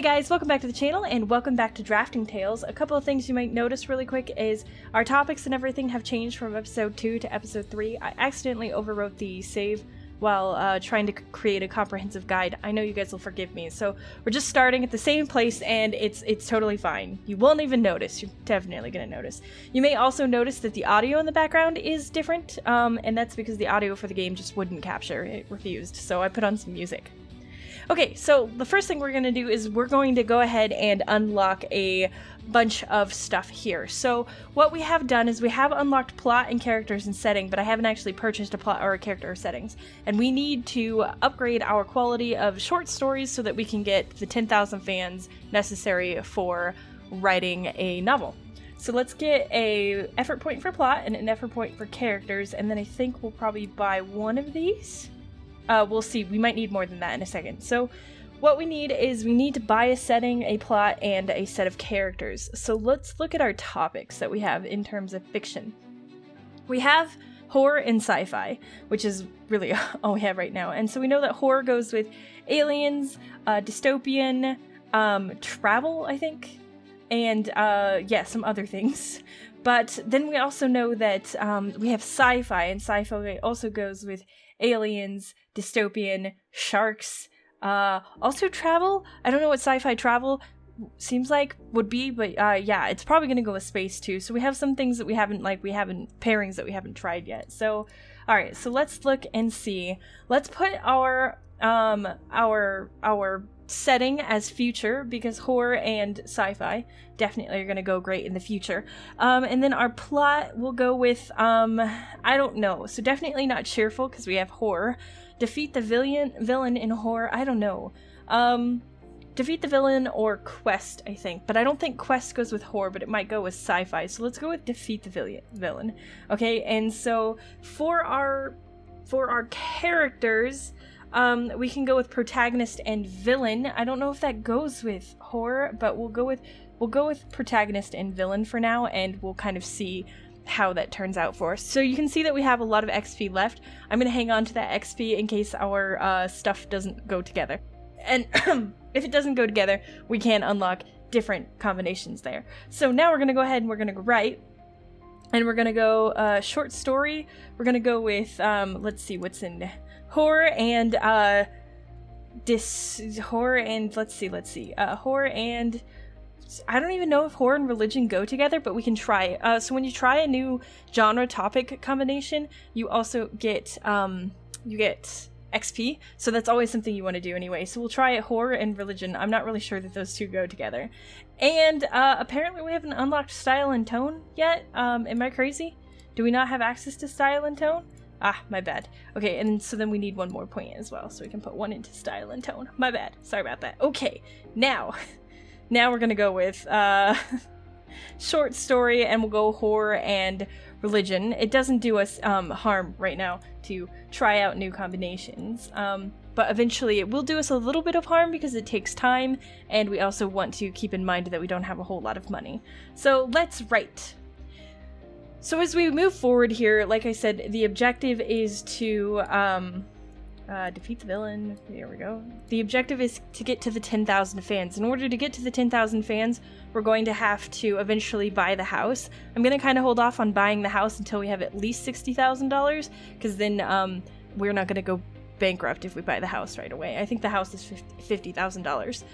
guys, welcome back to the channel and welcome back to Drafting Tales. A couple of things you might notice really quick is our topics and everything have changed from episode 2 to episode 3. I accidentally overwrote the save while trying to create a comprehensive guide. I know you guys will forgive me. So we're just starting at the same place and it's totally fine. You won't even notice. You're definitely going to notice. You may also notice that the audio in the background is different, and that's because the audio for the game just wouldn't capture. It refused, so I put on some music. Okay, so the first thing we're going to do is we're going to go ahead and unlock a bunch of stuff here. So what we have done is we have unlocked plot and characters and setting, but I haven't actually purchased a plot or a character or settings. And we need to upgrade our quality of short stories so that we can get the 10,000 fans necessary for writing a novel. So let's get a effort point for plot and an effort point for characters, and then I think we'll probably buy one of these. We'll see. We might need more than that in a second. So what we need is we need to buy a setting, a plot, and a set of characters. So let's look at our topics that we have in terms of fiction. We have horror and sci-fi, which is really all we have right now. And so we know that horror goes with aliens, dystopian, travel, I think, and yeah, some other things. But then we also know that we have sci-fi, and sci-fi also goes with aliens, dystopian, sharks, also travel. I don't know what sci-fi travel seems like would be, but yeah, it's probably gonna go with space too. So we have some things that we haven't pairings that we haven't tried yet. So all right, so let's look and see. Let's put our setting as future, because horror and sci-fi definitely are going to go great in the future. And then our plot will go with, I don't know. So definitely not cheerful, because we have horror. Defeat the villain in horror, I don't know. Defeat the villain or quest, I think. But I don't think quest goes with horror, but it might go with sci-fi. So let's go with defeat the villain. Okay, and so for our characters, we can go with protagonist and villain. I don't know if that goes with horror, but we'll go with protagonist and villain for now, and we'll kind of see how that turns out for us. So you can see that we have a lot of XP left. I'm going to hang on to that XP in case our stuff doesn't go together. And if it doesn't go together, we can unlock different combinations there. So now we're going to go ahead and we're going to go write. And we're going to go short story. We're going to go with, let's see what's in horror and horror and I don't even know if horror and religion go together, but we can try. So when you try a new genre topic combination, you also get XP. So that's always something you want to do anyway. So we'll try horror and religion. I'm not really sure that those two go together. And apparently we haven't unlocked style and tone yet. Am I crazy? Do we not have access to style and tone? Ah, my bad. Okay, and so then we need one more point as well, so we can put one into style and tone. My bad. Sorry about that. Okay, now we're gonna go with short story, and we'll go horror and religion. It doesn't do us harm right now to try out new combinations, but eventually it will do us a little bit of harm because it takes time, and we also want to keep in mind that we don't have a whole lot of money. So let's write. So as we move forward here, like I said, the objective is to defeat the villain. There we go. The objective is to get to the 10,000 fans. In order to get to the 10,000 fans, we're going to have to eventually buy the house. I'm going to kind of hold off on buying the house until we have at least $60,000, because then we're not going to go bankrupt if we buy the house right away. I think the house is $50,000.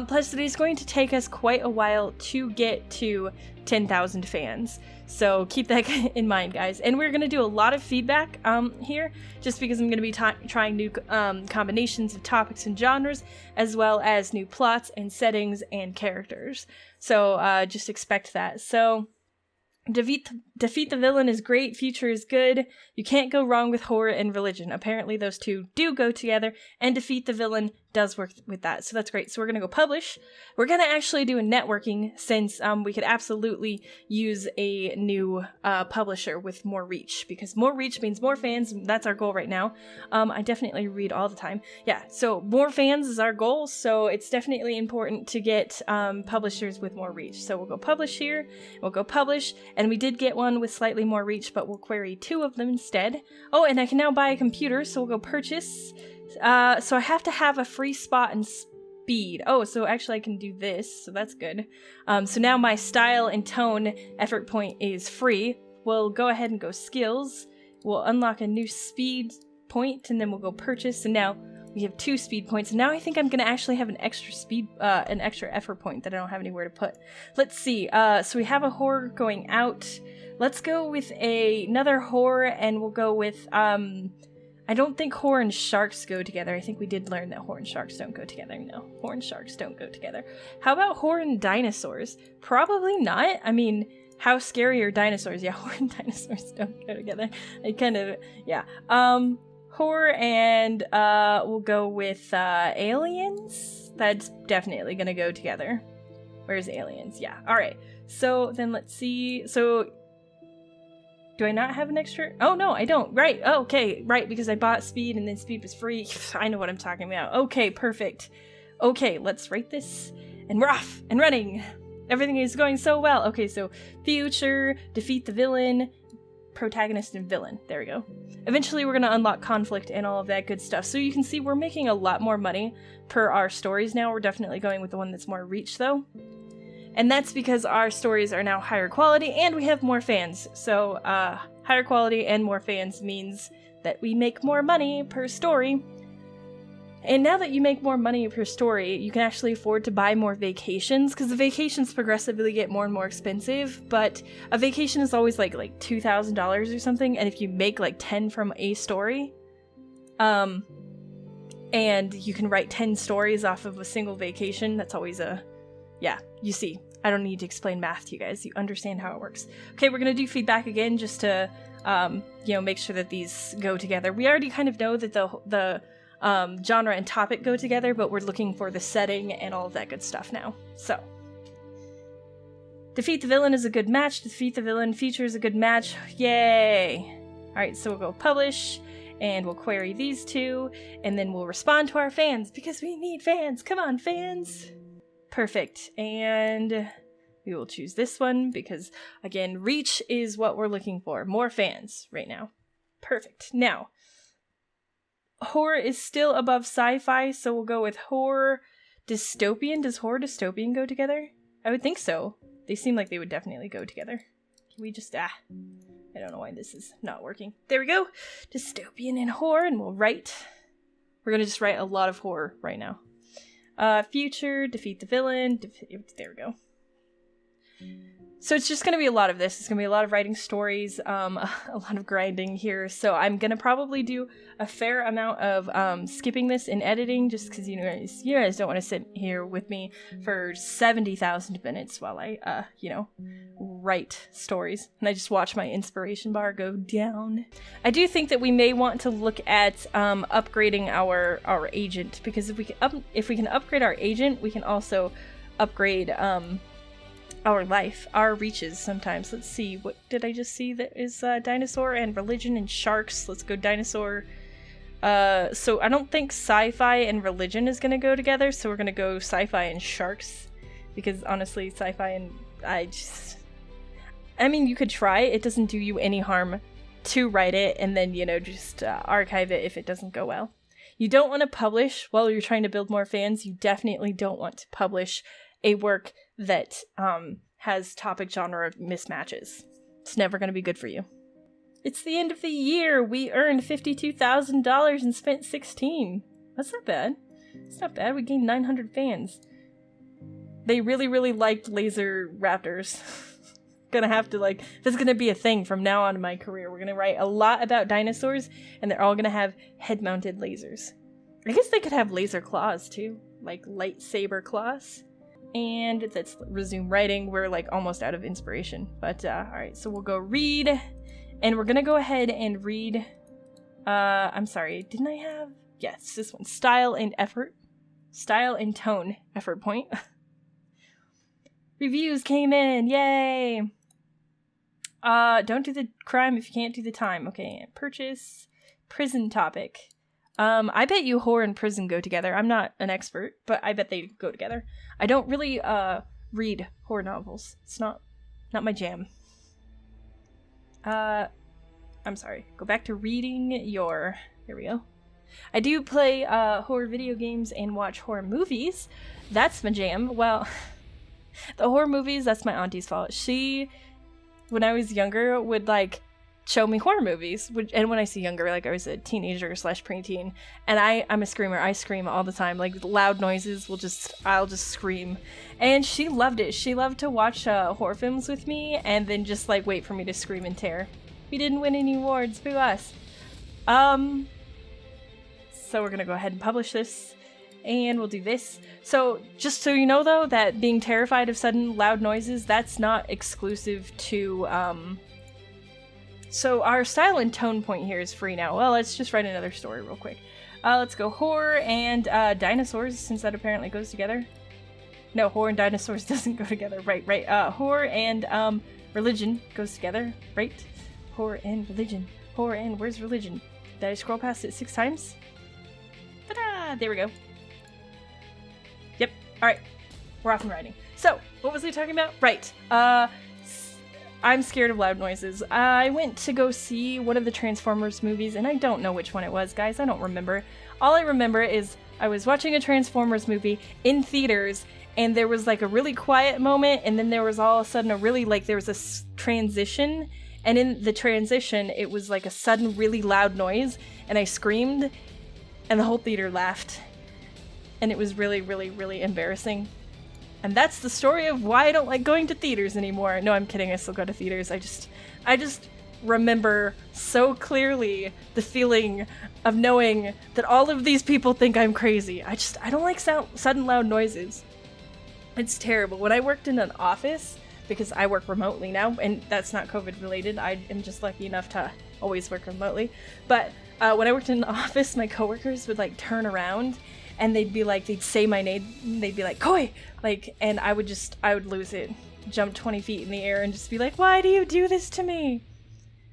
Plus, it is going to take us quite a while to get to 10,000 fans. So keep that in mind, guys. And we're going to do a lot of feedback here, just because I'm going to be trying new combinations of topics and genres, as well as new plots and settings and characters. So just expect that. So defeat the villain is great, future is good. You can't go wrong with horror and religion. Apparently those two do go together, and defeat the villain does work with that. So that's great. So we're going to go publish. We're going to actually do a networking, since we could absolutely use a new publisher with more reach, because more reach means more fans, and that's our goal right now. I definitely read all the time. Yeah, so more fans is our goal, so it's definitely important to get publishers with more reach. So we'll go publish here, we'll go publish, and we did get one with slightly more reach, but we'll query 2 of them instead. Oh, and I can now buy a computer, so we'll go purchase. So I have to have a free spot in speed. Oh, so actually I can do this, so that's good. So now my style and tone effort point is free. We'll go ahead and go skills. We'll unlock a new speed point, and then we'll go purchase, and now we have 2 speed points. And now I think I'm gonna actually have an extra effort point that I don't have anywhere to put. Let's see, so we have a horror going out. Let's go with another horror, and we'll go with, I don't think horror and sharks go together. I think we did learn that horror and sharks don't go together. No, horror and sharks don't go together. How about horror and dinosaurs? Probably not. I mean, how scary are dinosaurs? Yeah, horror and dinosaurs don't go together. I kind of, yeah. Horror and, we'll go with, aliens? That's definitely gonna go together. Where's aliens? Yeah, alright. So, then let's see. So, do I not have an extra? Oh, no, I don't. Right. Oh, okay. Right, because I bought speed and then speed was free. I know what I'm talking about. Okay, perfect. Okay, let's rate this. And we're off and running. Everything is going so well. Okay, so future, defeat the villain, protagonist and villain. There we go. Eventually, we're going to unlock conflict and all of that good stuff. So you can see we're making a lot more money per our stories now. We're definitely going with the one that's more reach, though. And that's because our stories are now higher quality and we have more fans. So higher quality and more fans means that we make more money per story. And now that you make more money per story, you can actually afford to buy more vacations, because the vacations progressively get more and more expensive, but a vacation is always like $2,000 or something, and if you make like 10 from a story, and you can write 10 stories off of a single vacation, that's always yeah, you see, I don't need to explain math to you guys. You understand how it works. Okay, we're going to do feedback again just to, make sure that these go together. We already kind of know that the genre and topic go together, but we're looking for the setting and all of that good stuff now. So, defeat the villain is a good match. Defeat the villain feature is a good match. Yay! Alright, so we'll go publish, and we'll query these two, and then we'll respond to our fans, because we need fans! Come on, fans! Perfect, and we will choose this one because, again, reach is what we're looking for. More fans right now. Perfect. Now, horror is still above sci-fi, so we'll go with horror dystopian. Does horror dystopian go together? I would think so. They seem like they would definitely go together. Can we just, I don't know why this is not working. There we go. Dystopian and horror, and we'll write. We're going to just write a lot of horror right now. Future, defeat the villain, there we go. So it's just going to be a lot of this. It's going to be a lot of writing stories, a lot of grinding here. So I'm going to probably do a fair amount of skipping this in editing, just because you guys don't want to sit here with me for 70,000 minutes while I, write stories. And I just watch my inspiration bar go down. I do think that we may want to look at upgrading our agent, because if we can upgrade our agent, we can also upgrade our life, our reaches sometimes. Let's see, what did I just see that is dinosaur and religion and sharks? Let's go dinosaur. So I don't think sci-fi and religion is gonna go together, so we're gonna go sci-fi and sharks, because honestly, sci-fi and I mean, you could try, it doesn't do you any harm to write it and then, just archive it if it doesn't go well. You don't want to publish while you're trying to build more fans. You definitely don't want to publish a work that has topic genre mismatches. It's never going to be good for you. It's the end of the year. We earned $52,000 and spent 16. That's not bad. It's not bad. We gained 900 fans. They really, really liked laser raptors. Gonna have to that's gonna be a thing from now on in my career. We're gonna write a lot about dinosaurs, and they're all gonna have head-mounted lasers. I guess they could have laser claws too, like lightsaber claws. And let's resume writing. We're almost out of inspiration. But alright, so we'll go read. And we're gonna go ahead and read I'm sorry, didn't I have? Yes, this one. Style and effort. Style and tone effort point. Reviews came in, yay! Don't do the crime if you can't do the time. Okay, purchase. Prison topic. I bet you horror and prison go together. I'm not an expert, but I bet they go together. I don't really, read horror novels. It's not my jam. I'm sorry. Go back to reading your... There we go. I do play horror video games and watch horror movies. That's my jam. Well, the horror movies, that's my auntie's fault. She, when I was younger, would like show me horror movies. And when I say younger, like I was a teenager / preteen. And I'm a screamer. I scream all the time. Like loud noises I'll just scream. And she loved it. She loved to watch horror films with me and then just like wait for me to scream in terror. We didn't win any awards. Boo us. So we're gonna go ahead and publish this. And we'll do this. So just so you know though, that being terrified of sudden loud noises, that's not exclusive to So our style and tone point here is free now. Well, let's just write another story real quick. Let's go horror and dinosaurs, since that apparently goes together. No, horror and dinosaurs doesn't go together. Right. Horror and religion goes together. Right. Horror and religion. Horror and where's religion? Did I scroll past it 6 times? Ta-da! There we go. Yep. Alright. We're off and writing. So, what was I talking about? Right. I'm scared of loud noises. I went to go see one of the Transformers movies, and I don't know which one it was, guys. I don't remember. All I remember is I was watching a Transformers movie in theaters, and there was like a really quiet moment, and then there was all of a sudden there was a transition, and in the transition, it was like a sudden really loud noise, and I screamed, and the whole theater laughed. And it was really, really, really embarrassing. And that's the story of why I don't like going to theaters anymore. No, I'm kidding. I still go to theaters. I just remember so clearly the feeling of knowing that all of these people think I'm crazy. I don't like sudden loud noises. It's terrible. When I worked in an office, because I work remotely now, and that's not COVID related. I am just lucky enough to always work remotely. But when I worked in an office, my coworkers would like turn around and they'd say my name, they'd be like, Koi! Like, and I would lose it, jump 20 feet in the air and just be like, why do you do this to me?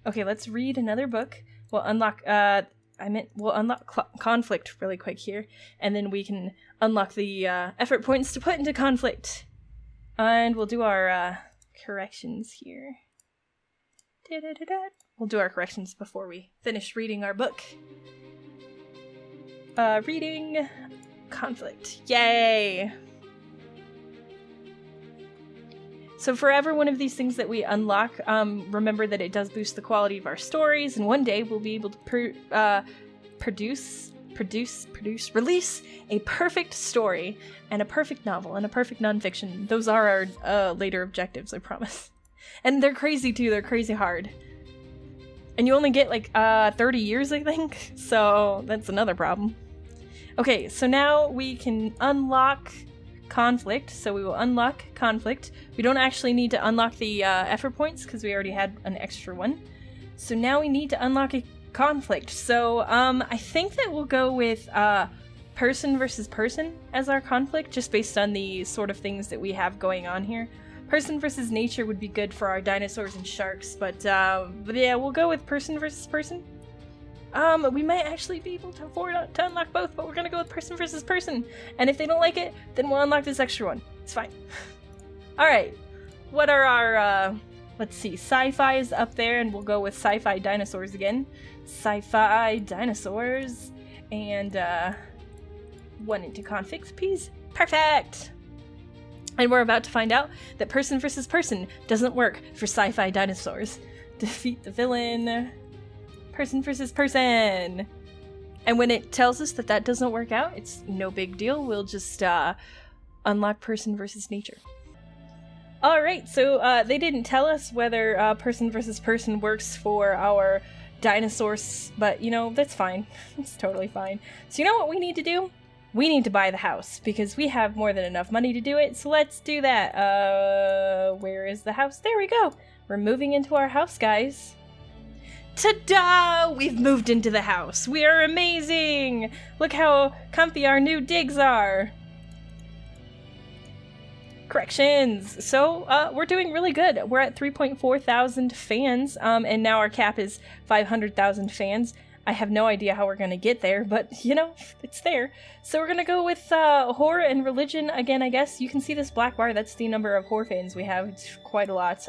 Okay, let's read another book. We'll unlock, we'll unlock conflict really quick here, and then we can unlock the effort points to put into conflict. And we'll do our corrections here. We'll do our corrections before we finish reading our book. Reading conflict. Yay! So for every one of these things that we unlock, remember that it does boost the quality of our stories, and one day we'll be able to release a perfect story, and a perfect novel, and a perfect nonfiction. Those are our later objectives, I promise. And they're crazy too, they're crazy hard. And you only get like 30 years, I think, so that's another problem. Okay, so now we can unlock conflict, so we will unlock conflict. We don't actually need to unlock the effort points because we already had an extra one. So now we need to unlock a conflict. So I think that we'll go with person versus person as our conflict, just based on the sort of things that we have going on here. Person versus nature would be good for our dinosaurs and sharks, but yeah, we'll go with person versus person. We might actually be able to afford to unlock both, but we're gonna go with person versus person. And if they don't like it, then we'll unlock this extra one. It's fine. Alright, what are our, let's see, sci-fi is up there, and we'll go with sci-fi dinosaurs again. Sci-fi dinosaurs, and, one into conflict, please. Perfect! And we're about to find out that person versus person doesn't work for sci-fi dinosaurs. Defeat the villain. Person versus person. And when it tells us that that doesn't work out, it's no big deal. We'll just unlock person versus nature. Alright, so they didn't tell us whether person versus person works for our dinosaurs, but you know, that's fine. It's totally fine. So you know what we need to do? We need to buy the house, because we have more than enough money to do it, so let's do that. Where is the house? There we go! We're moving into our house, guys. Ta-da! We've moved into the house! We are amazing! Look how comfy our new digs are! Corrections! So, we're doing really good. We're at 3.4 thousand fans, and now our cap is 500,000 fans. I have no idea how we're gonna get there, but, you know, it's there. So we're gonna go with horror and religion again, I guess. You can see this black bar, that's the number of horror fans we have. It's quite a lot.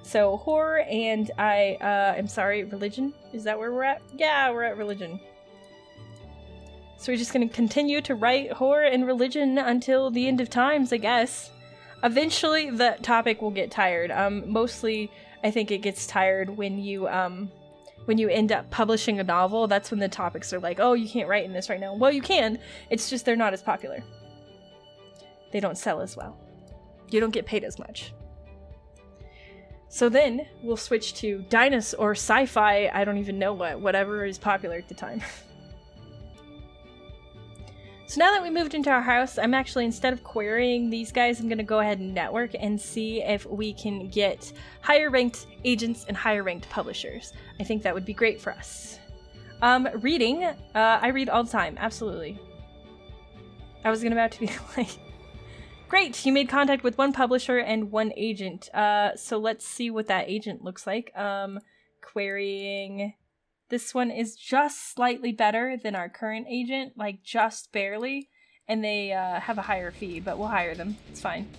So horror and I'm sorry, religion? Is that where we're at? Yeah, we're at religion. So we're just gonna continue to write horror and religion until the end of times, I guess. Eventually, the topic will get tired. Mostly, I think it gets tired when you end up publishing a novel. That's when the topics are like, oh, you can't write in this right now. Well, you can. It's just they're not as popular. They don't sell as well. You don't get paid as much. So then we'll switch to dinosaur or sci-fi. I don't even know whatever is popular at the time. So now that we moved into our house, I'm actually, instead of querying these guys, I'm going to go ahead and network and see if we can get higher ranked agents and higher ranked publishers. I think that would be great for us. Reading. I read all the time. Absolutely. I was about to be like, great, you made contact with one publisher and one agent. So let's see what that agent looks like. Querying. This one is just slightly better than our current agent, like just barely. And they have a higher fee, but we'll hire them. It's fine.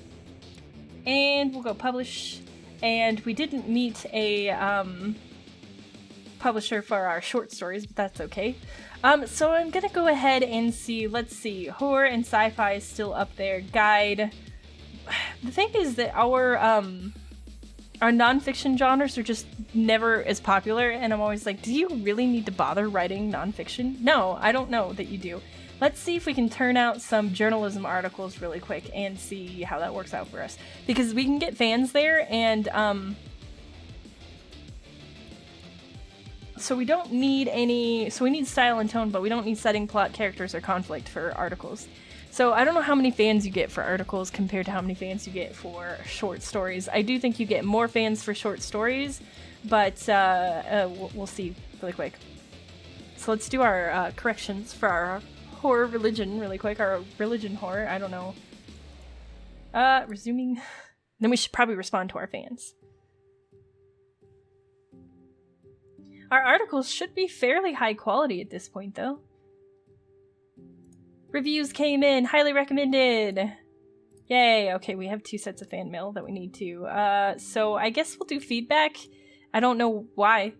And we'll go publish. And we didn't meet a publisher for our short stories, but that's okay. So I'm gonna go ahead and see, let's see, horror and sci-fi is still up there. Guide. The thing is that our nonfiction genres are just never as popular, and I'm always like, do you really need to bother writing nonfiction? No, I don't know that you do. Let's see if we can turn out some journalism articles really quick and see how that works out for us. Because we can get fans there, and so we don't need any, so we need style and tone, but we don't need setting, plot, characters, or conflict for articles. So I don't know how many fans you get for articles compared to how many fans you get for short stories. I do think you get more fans for short stories, but we'll see really quick. So let's do our corrections for our horror religion really quick. Our religion horror, I don't know. Resuming. Then we should probably respond to our fans. Our articles should be fairly high quality at this point, though. Reviews came in, highly recommended. Yay, okay, we have 2 sets of fan mail that we need to. So I guess we'll do feedback. I don't know why.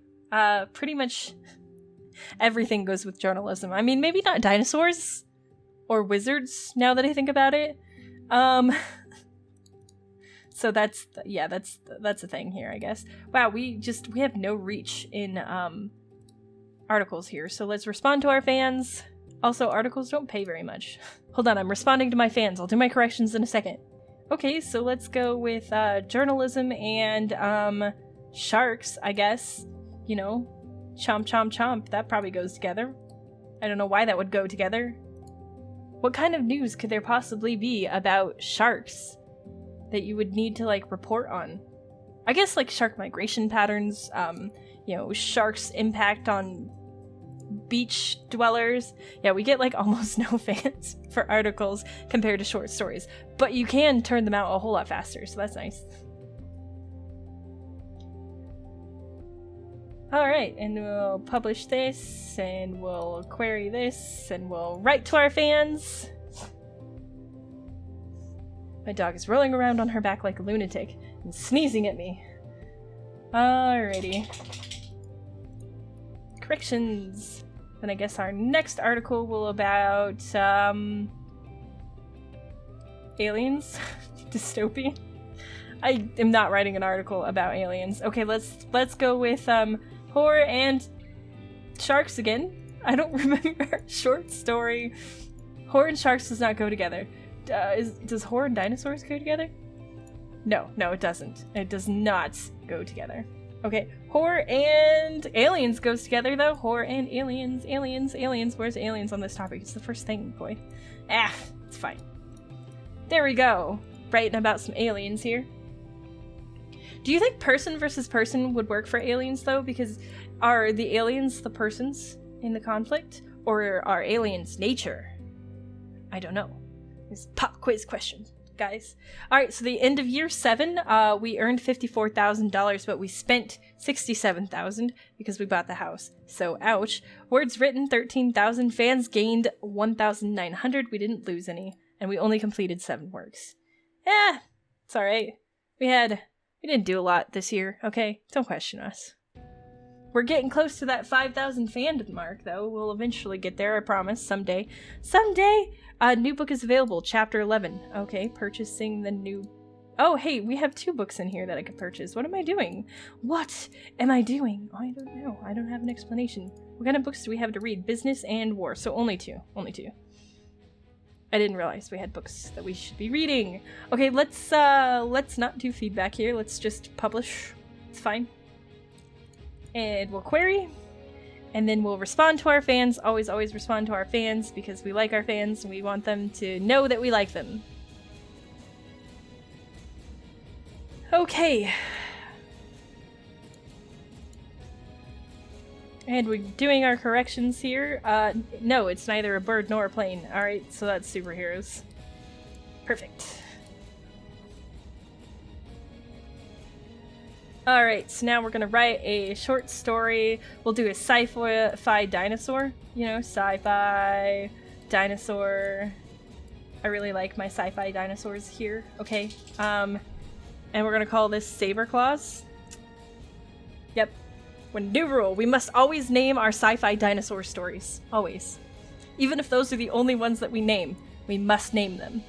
Pretty much everything goes with journalism. I mean, maybe not dinosaurs or wizards, now that I think about it. So that's a thing here, I guess. Wow, we have no reach in articles here. So let's respond to our fans. Also, articles don't pay very much. Hold on, I'm responding to my fans. I'll do my corrections in a second. Okay, so let's go with journalism and sharks, I guess. You know, chomp chomp chomp. That probably goes together. I don't know why that would go together. What kind of news could there possibly be about sharks that you would need to, like, report on? I guess, like, shark migration patterns, you know, sharks' impact on beach dwellers. Yeah, we get, like, almost no fans for articles compared to short stories, but you can turn them out a whole lot faster, so that's nice. Alright, and we'll publish this, and we'll query this, and we'll write to our fans. My dog is rolling around on her back like a lunatic and sneezing at me. Alrighty. Corrections. Then I guess our next article will about aliens. Dystopian. I am not writing an article about aliens. Okay, let's go with horror and sharks again. I don't remember. Short story. Horror and sharks does not go together. Does horror and dinosaurs go together? No, it doesn't. It does not go together. Okay, horror and aliens goes together, though. Horror and aliens. Where's aliens on this topic? It's the first thing, boy. It's fine. There we go. Writing about some aliens here. Do you think person versus person would work for aliens, though? Because are the aliens the persons in the conflict? Or are aliens nature? I don't know. It's pop quiz question, guys. Alright, so the end of year 7, we earned $54,000, but we spent $67,000 because we bought the house. So, ouch. Words written, 13,000. Fans gained 1,900. We didn't lose any. And we only completed 7 works. It's alright. We didn't do a lot this year, okay? Don't question us. We're getting close to that 5,000 fandom mark, though. We'll eventually get there, I promise, someday. Someday! New book is available, chapter 11. Okay, purchasing the new... Oh, hey, we have 2 books in here that I could purchase. What am I doing? What am I doing? Oh, I don't know. I don't have an explanation. What kind of books do we have to read? Business and war. So only 2. Only 2. I didn't realize we had books that we should be reading. Okay, let's not do feedback here. Let's just publish. It's fine. And we'll query. And then we'll respond to our fans. Always respond to our fans because we like our fans and we want them to know that we like them. Okay. And we're doing our corrections here. No, it's neither a bird nor a plane. Alright, so that's superheroes. Perfect. Alright, so now we're gonna write a short story. We'll do a sci-fi dinosaur. You know, sci-fi dinosaur. I really like my sci-fi dinosaurs here. Okay, and we're gonna call this Saber Claws. Yep. When new rule, we must always name our sci-fi dinosaur stories. Always. Even if those are the only ones that we name, we must name them.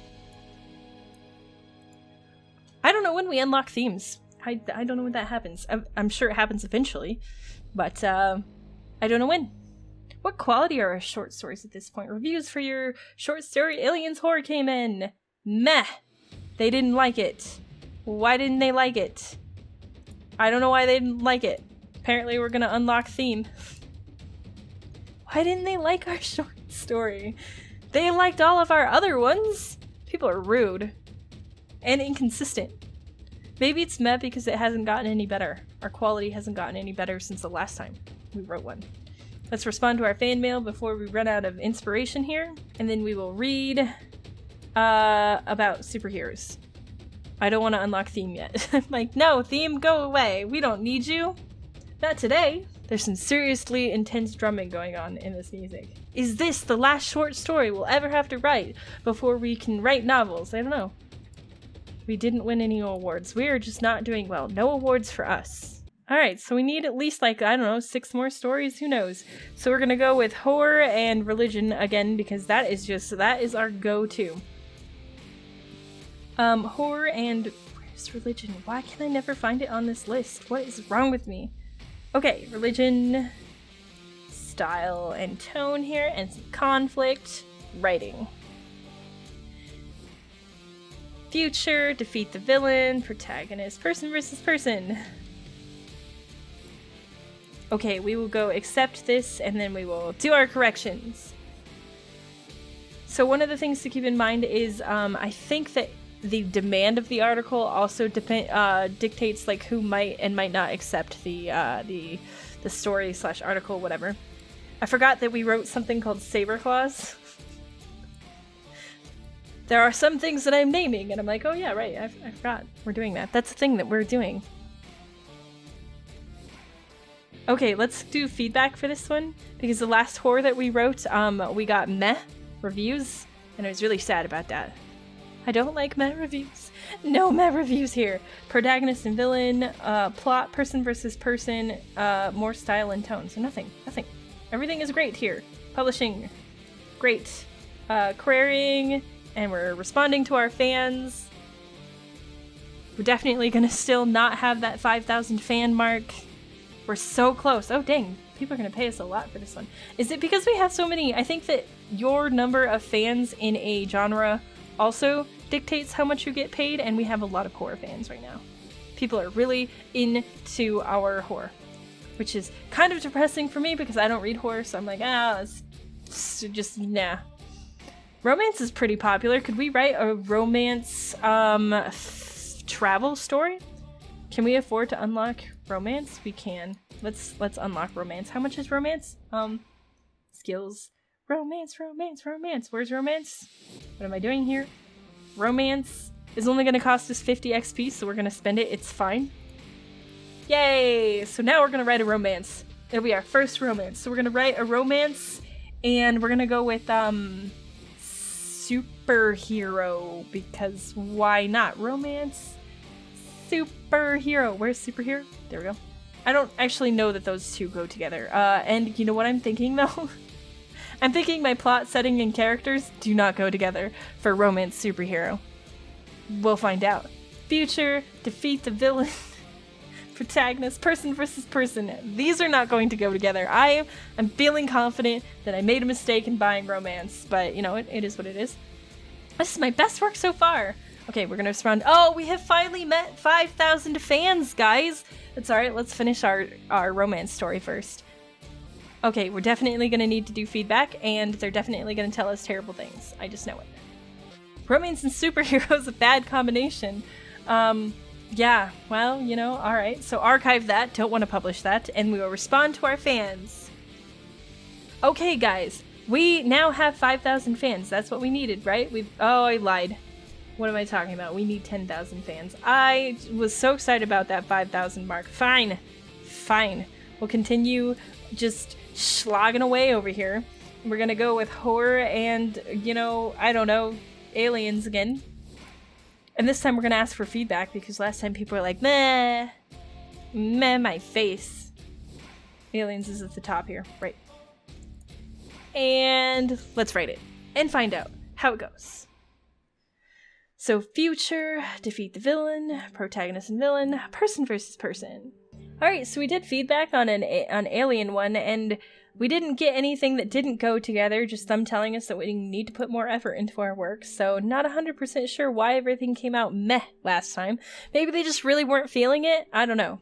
I don't know when we unlock themes. I don't know when that happens. I'm sure it happens eventually, but I don't know when. What quality are our short stories at this point? Reviews for your short story Aliens Horror came in. Meh. They didn't like it. Why didn't they like it? I don't know why they didn't like it. Apparently we're gonna unlock theme. Why didn't they like our short story? They liked all of our other ones. People are rude. And inconsistent. Maybe it's meh because it hasn't gotten any better. Our quality hasn't gotten any better since the last time we wrote one. Let's respond to our fan mail before we run out of inspiration here. And then we will read about superheroes. I don't want to unlock theme yet. I'm like, no, theme, go away. We don't need you. Not today. There's some seriously intense drumming going on in this music. Is this the last short story we'll ever have to write before we can write novels? I don't know. We didn't win any awards. We are just not doing well. No awards for us. Alright, so we need at least like, I don't know, 6 more stories? Who knows? So we're gonna go with horror and religion again because that is our go-to. Horror and... Where's religion? Why can I never find it on this list? What is wrong with me? Okay, religion, style and tone here, and some conflict, writing. Future, defeat the villain, protagonist, person versus person. Okay, we will go accept this, and then we will do our corrections. So one of the things to keep in mind is, I think that the demand of the article also dictates like who might and might not accept the story / article, whatever. I forgot that we wrote something called Saber Claws. There are some things that I'm naming, and I'm like, oh yeah, right, I forgot we're doing that. That's the thing that we're doing. Okay, let's do feedback for this one, because the last horror that we wrote, we got meh reviews, and I was really sad about that. I don't like meh reviews. No meh reviews here. Protagonist and villain, plot, person versus person, more style and tone. So nothing. Everything is great here. Publishing, great. Querying, and we're responding to our fans. We're definitely gonna still not have that 5,000 fan mark. We're so close. Oh dang, people are gonna pay us a lot for this one. Is it because we have so many? I think that your number of fans in a genre also dictates how much you get paid, and we have a lot of horror fans right now. People are really into our horror, which is kind of depressing for me because I don't read horror, so I'm like, it's just nah. Romance is pretty popular. Could we write a romance travel story? Can we afford to unlock romance? We can. Let's unlock romance. How much is romance? Skills. Romance. Where's romance? What am I doing here? Romance is only going to cost us 50 XP, so we're going to spend it. It's fine. Yay! So now we're going to write a romance. It'll be our first romance. So we're going to write a romance, and we're going to go with superhero, because why not? Romance, superhero. Where's superhero? There we go. I don't actually know that those two go together. And you know what I'm thinking, though? I'm thinking my plot setting and characters do not go together for romance superhero. We'll find out. Future, defeat the villain, protagonist, person versus person. These are not going to go together. I'm feeling confident that I made a mistake in buying romance, but you know, it is what it is. This is my best work so far. Okay, we're gonna respond. Oh, we have finally met 5,000 fans, guys. That's alright, let's finish our romance story first. Okay, we're definitely gonna need to do feedback, and they're definitely gonna tell us terrible things. I just know it. Romance and superheroes, a bad combination. Yeah, well, you know, alright. So archive that, don't want to publish that, and we will respond to our fans. Okay, guys, we now have 5,000 fans. That's what we needed, right? Oh, I lied. What am I talking about? We need 10,000 fans. I was so excited about that 5,000 mark. Fine. We'll continue just slogging away over here. We're gonna go with horror and, you know, I don't know, aliens again. And this time we're gonna ask for feedback because last time people were like, meh, my face. Aliens is at the top here, right. And let's write it and find out how it goes. So future, defeat the villain, protagonist and villain, person versus person. Alright, so we did feedback on an alien one, and we didn't get anything that didn't go together, just them telling us that we need to put more effort into our work, so not 100% sure why everything came out meh last time. Maybe they just really weren't feeling it? I don't know.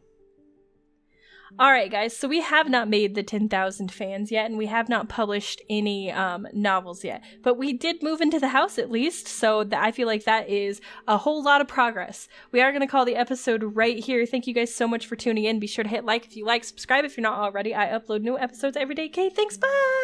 Alright guys, so we have not made the 10,000 fans yet, and we have not published any novels yet. But we did move into the house at least, so I feel like that is a whole lot of progress. We are going to call the episode right here. Thank you guys so much for tuning in. Be sure to hit like if you like, subscribe if you're not already. I upload new episodes every day. Okay, thanks, bye!